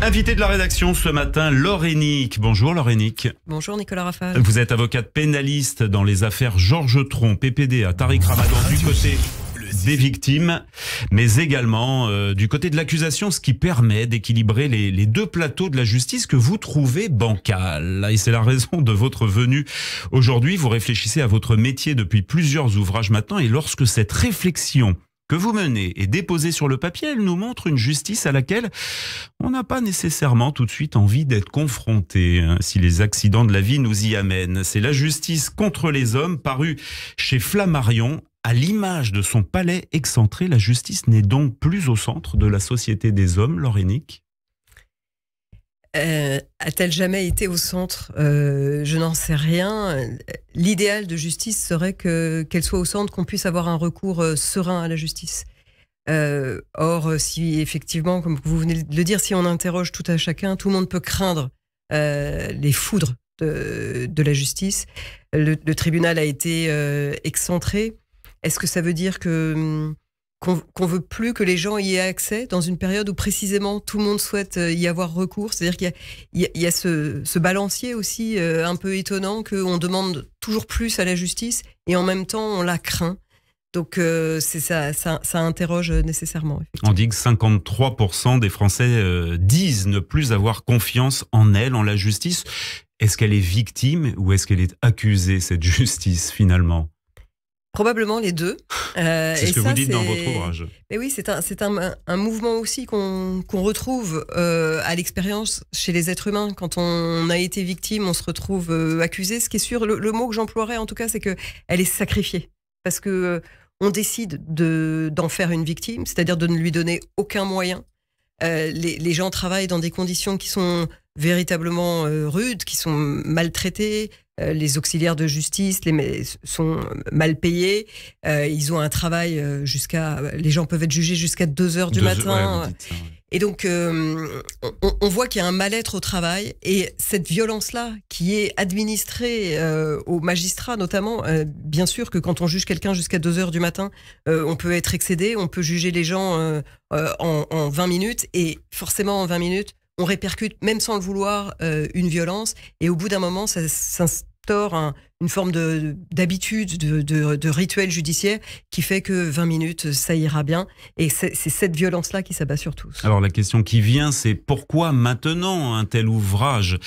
Invité de la rédaction ce matin, Laure Hennick. Bonjour Laure Hennick. Bonjour Nicolas Rafal. Vous êtes avocate pénaliste dans les affaires Georges Tron, PPDA, Tariq Ramadan, du côté des victimes, mais également du côté de l'accusation, ce qui permet d'équilibrer les deux plateaux de la justice que vous trouvez bancals. Et c'est la raison de votre venue aujourd'hui. Vous réfléchissez à votre métier depuis plusieurs ouvrages maintenant, et lorsque cette réflexion que vous menez et déposée sur le papier, elle nous montre une justice à laquelle on n'a pas nécessairement tout de suite envie d'être confronté, si les accidents de la vie nous y amènent. C'est La justice contre les hommes, paru chez Flammarion. À l'image de son palais excentré, la justice n'est donc plus au centre de la société des hommes, Laure Hennick ? A-t-elle jamais été au centre ? Je n'en sais rien. L'idéal de justice serait qu'elle soit au centre, qu'on puisse avoir un recours serein à la justice. Or, si effectivement, comme vous venez de le dire, si on interroge tout à chacun, tout le monde peut craindre les foudres de la justice. Le tribunal a été excentré. Est-ce que ça veut dire qu'on veut plus que les gens y aient accès dans une période où précisément tout le monde souhaite y avoir recours? C'est-à-dire qu'il y a ce balancier aussi un peu étonnant, qu'on demande toujours plus à la justice et en même temps on la craint. Donc ça interroge nécessairement. On dit que 53% des Français disent ne plus avoir confiance en elle, en la justice. Est-ce qu'elle est victime ou est-ce qu'elle est accusée, cette justice, finalement ? Probablement les deux. C'est ce que vous dites dans votre ouvrage. Mais oui, c'est un mouvement aussi qu'on retrouve à l'expérience chez les êtres humains. Quand on a été victime, on se retrouve accusé. Ce qui est sûr, le mot que j'emploierais en tout cas, c'est qu'elle est sacrifiée. Parce que on décide d'en faire une victime, c'est-à-dire de ne lui donner aucun moyen. Les gens travaillent dans des conditions qui sont véritablement rudes, qui sont maltraités. Les auxiliaires de justice sont mal payés. Ils ont un travail les gens peuvent être jugés jusqu'à 2 heures du matin. Ouais, ça, ouais. Et donc, on voit qu'il y a un mal-être au travail. Et cette violence-là, qui est administrée aux magistrats notamment, bien sûr que quand on juge quelqu'un jusqu'à 2 heures du matin, on peut être excédé, on peut juger les gens en 20 minutes. Et forcément, en 20 minutes, on répercute, même sans le vouloir, une violence. Et au bout d'un moment, ça s'instaure une forme d'habitude, de rituel judiciaire qui fait que 20 minutes, ça ira bien. Et c'est cette violence-là qui s'abat sur tous. Alors la question qui vient, c'est pourquoi maintenant un tel ouvrage ?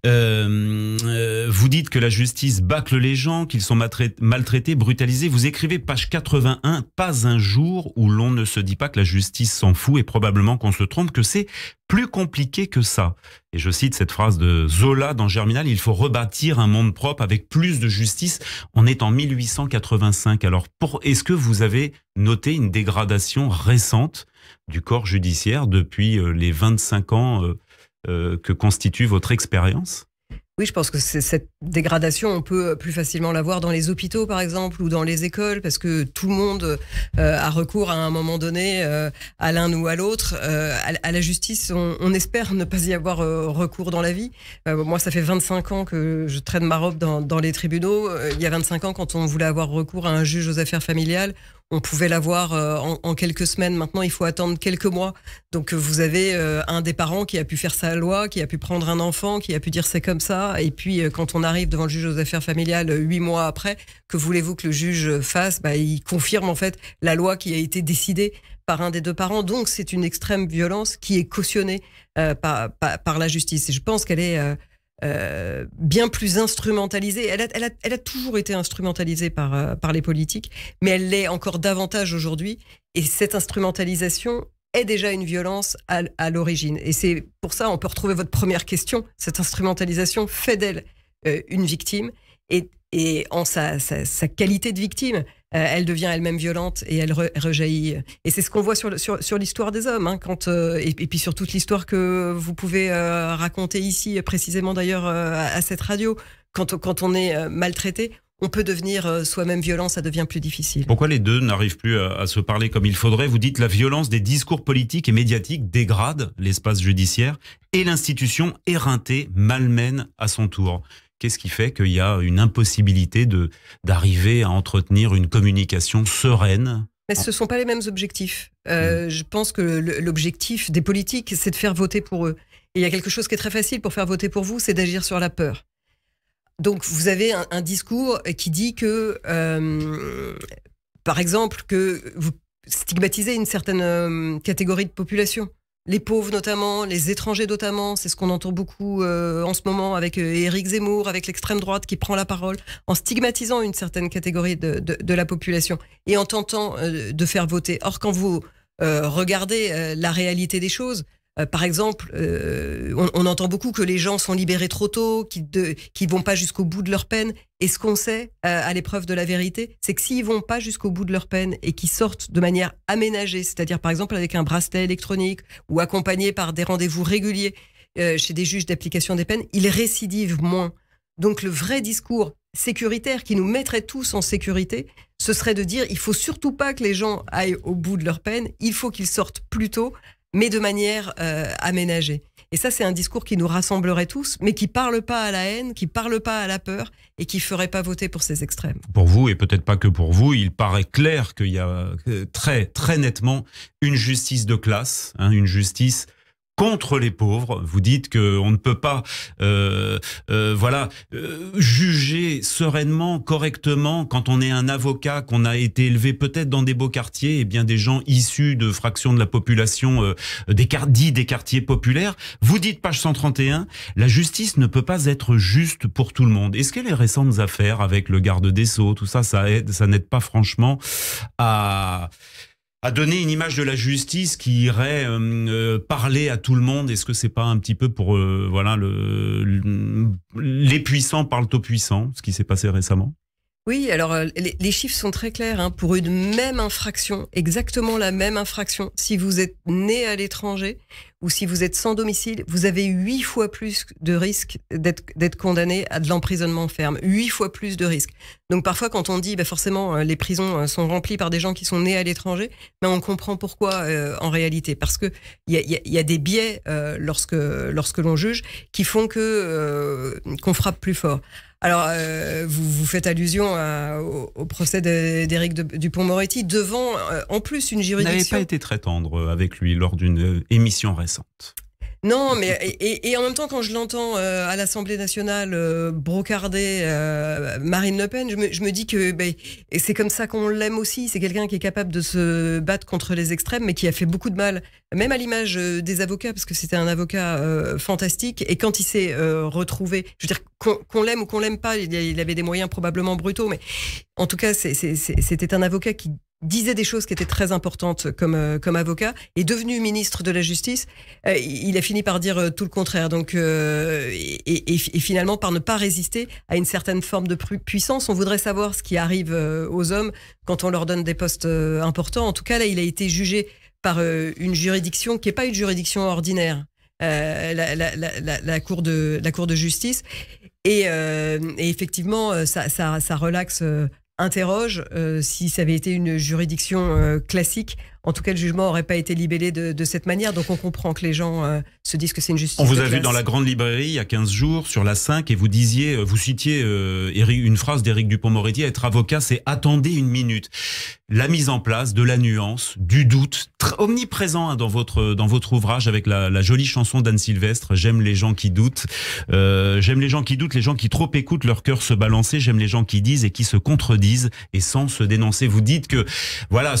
Vous dites que la justice bâcle les gens, qu'ils sont maltraités, brutalisés. Vous écrivez, page 81, « Pas un jour où l'on ne se dit pas que la justice s'en fout et probablement qu'on se trompe, que c'est plus compliqué que ça. » Et je cite cette phrase de Zola dans Germinal, « Il faut rebâtir un monde propre avec plus de justice. » On est en 1885. Alors, est-ce que vous avez noté une dégradation récente du corps judiciaire depuis les 25 ans que constitue votre expérience ? Oui, je pense que cette dégradation, on peut plus facilement la voir dans les hôpitaux, par exemple, ou dans les écoles, parce que tout le monde a recours à un moment donné à l'un ou à l'autre. À la justice, on espère ne pas y avoir recours dans la vie. Moi, ça fait 25 ans que je traîne ma robe dans les tribunaux. Il y a 25 ans, quand on voulait avoir recours à un juge aux affaires familiales, on pouvait l'avoir en quelques semaines. Maintenant, il faut attendre quelques mois. Donc, vous avez un des parents qui a pu faire sa loi, qui a pu prendre un enfant, qui a pu dire c'est comme ça. Et puis, quand on arrive devant le juge aux affaires familiales 8 mois après, que voulez-vous que le juge fasse ? Il confirme en fait la loi qui a été décidée par un des deux parents. Donc, c'est une extrême violence qui est cautionnée par la justice. Et je pense qu'elle est bien plus instrumentalisée. Elle a toujours été instrumentalisée par les politiques, mais elle l'est encore davantage aujourd'hui. Et cette instrumentalisation est déjà une violence à l'origine. Et c'est pour ça, on peut retrouver votre première question. Cette instrumentalisation fait d'elle une victime. Et en sa qualité de victime, elle devient elle-même violente et elle rejaillit. Et c'est ce qu'on voit sur l'histoire des hommes, hein, et puis sur toute l'histoire que vous pouvez raconter ici, précisément d'ailleurs à cette radio. Quand on est maltraité, on peut devenir soi-même violent, ça devient plus difficile. Pourquoi les deux n'arrivent plus à se parler comme il faudrait ? Vous dites la violence des discours politiques et médiatiques dégrade l'espace judiciaire et l'institution éreintée malmène à son tour. Qu'est-ce qui fait qu'il y a une impossibilité d'arriver à entretenir une communication sereine Mais ce ne sont pas les mêmes objectifs. Je pense que l'objectif des politiques, c'est de faire voter pour eux. Et il y a quelque chose qui est très facile pour faire voter pour vous, c'est d'agir sur la peur. Donc vous avez un discours qui dit que, par exemple, que vous stigmatisez une certaine catégorie de population. Les pauvres notamment, les étrangers notamment, c'est ce qu'on entend beaucoup en ce moment avec Éric Zemmour, avec l'extrême droite qui prend la parole, en stigmatisant une certaine catégorie de la population et en tentant de faire voter. Or, quand vous regardez la réalité des choses, par exemple, on entend beaucoup que les gens sont libérés trop tôt, qu'ils vont pas jusqu'au bout de leur peine. Et ce qu'on sait, à l'épreuve de la vérité, c'est que s'ils vont pas jusqu'au bout de leur peine et qu'ils sortent de manière aménagée, c'est-à-dire par exemple avec un bracelet électronique ou accompagnés par des rendez-vous réguliers chez des juges d'application des peines, ils récidivent moins. Donc le vrai discours sécuritaire qui nous mettrait tous en sécurité, ce serait de dire il faut surtout pas que les gens aillent au bout de leur peine, il faut qu'ils sortent plus tôt, mais de manière aménagée. Et ça, c'est un discours qui nous rassemblerait tous, mais qui parle pas à la haine, qui parle pas à la peur et qui ferait pas voter pour ces extrêmes. Pour vous, et peut-être pas que pour vous, il paraît clair qu'il y a très, très nettement une justice de classe, une justice contre les pauvres. Vous dites qu'on ne peut pas juger sereinement, correctement, quand on est un avocat, qu'on a été élevé peut-être dans des beaux quartiers, et bien des gens issus de fractions de la population des quartiers populaires. Vous dites, page 131, la justice ne peut pas être juste pour tout le monde. Est-ce que les récentes affaires avec le garde des Sceaux, tout ça, ça n'aide pas franchement à donner une image de la justice qui irait parler à tout le monde? Est-ce que c'est pas un petit peu pour les puissants parlent aux puissants, ce qui s'est passé récemment? Oui, alors les chiffres sont très clairs. Pour une même infraction, exactement la même infraction, si vous êtes né à l'étranger ou si vous êtes sans domicile, vous avez 8 fois plus de risques d'être condamné à de l'emprisonnement ferme. 8 fois plus de risques. Donc parfois, quand on dit forcément les prisons sont remplies par des gens qui sont nés à l'étranger, mais on comprend pourquoi en réalité. Parce que il y a des biais lorsque l'on juge qui font qu'on frappe plus fort. Alors, vous faites allusion au procès d'Éric Dupond-Moretti devant, en plus, une juridiction. Vous n'avez pas été très tendre avec lui lors d'une émission récente. Non, mais et en même temps, quand je l'entends à l'Assemblée nationale brocarder Marine Le Pen, je me dis que et c'est comme ça qu'on l'aime aussi. C'est quelqu'un qui est capable de se battre contre les extrêmes, mais qui a fait beaucoup de mal, même à l'image des avocats, parce que c'était un avocat fantastique. Et quand il s'est retrouvé, je veux dire, qu'on l'aime ou qu'on l'aime pas, il avait des moyens probablement brutaux, mais en tout cas, c'était un avocat qui disait des choses qui étaient très importantes comme avocat, est devenu ministre de la Justice, il a fini par dire tout le contraire. Donc, et finalement, par ne pas résister à une certaine forme de puissance, on voudrait savoir ce qui arrive aux hommes quand on leur donne des postes importants. En tout cas, là, il a été jugé par une juridiction qui n'est pas une juridiction ordinaire, la cour de justice. Et effectivement, ça relaxe. Interroge si ça avait été une juridiction classique. En tout cas, le jugement n'aurait pas été libellé de cette manière. Donc, on comprend que les gens se disent que c'est une justice. On vous de a classe. vu dans la grande librairie il y a 15 jours sur la 5 et vous citiez une phrase d'Éric Dupond-Moretti: être avocat, c'est attendez une minute. La mise en place de la nuance, du doute, omniprésent dans votre ouvrage, avec la jolie chanson d'Anne Sylvestre. J'aime les gens qui doutent. J'aime les gens qui doutent, les gens qui trop écoutent leur cœur se balancer. J'aime les gens qui disent et qui se contredisent et sans se dénoncer. Vous dites que voilà,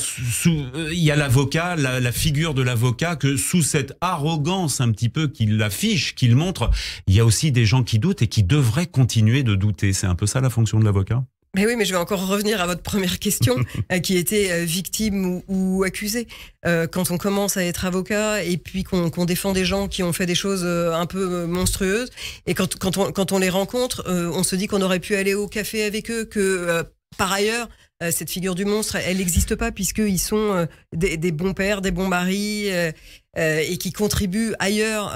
il y a l'avocat, la figure de l'avocat, que sous cette arrogance un petit peu qu'il affiche, qu'il montre, il y a aussi des gens qui doutent et qui devraient continuer de douter. C'est un peu ça la fonction de l'avocat? Mais oui, mais je vais encore revenir à votre première question, qui était victime ou accusé. Quand on commence à être avocat et puis qu'on défend des gens qui ont fait des choses un peu monstrueuses, et quand on les rencontre, on se dit qu'on aurait pu aller au café avec eux, que par ailleurs, cette figure du monstre, elle n'existe pas, puisqu'ils sont des bons pères, des bons maris, et qui contribuent ailleurs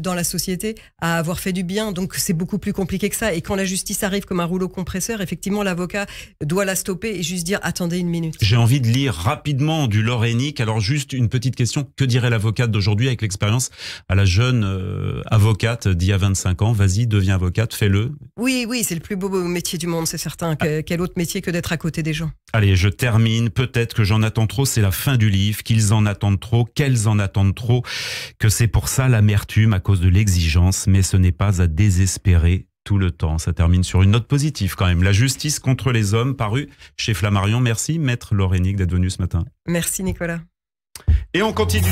dans la société à avoir fait du bien. Donc c'est beaucoup plus compliqué que ça. Et quand la justice arrive comme un rouleau compresseur, effectivement, l'avocat doit la stopper et juste dire attendez une minute. J'ai envie de lire rapidement du Lorénic. Alors juste une petite question: que dirait l'avocate d'aujourd'hui avec l'expérience à la jeune avocate d'il y a 25 ans? Vas-y, deviens avocate, fais-le. Oui, c'est le plus beau métier du monde, c'est certain. Quel autre métier que d'être à côté des gens. gens. Allez, je termine. Peut-être que j'en attends trop, c'est la fin du livre, qu'ils en attendent trop, qu'elles en attendent trop, que c'est pour ça l'amertume à cause de l'exigence, mais ce n'est pas à désespérer tout le temps. Ça termine sur une note positive quand même. La justice contre les hommes, paru chez Flammarion. Merci, maître Laure Hennig, d'être venu ce matin. Merci Nicolas. Et on continue.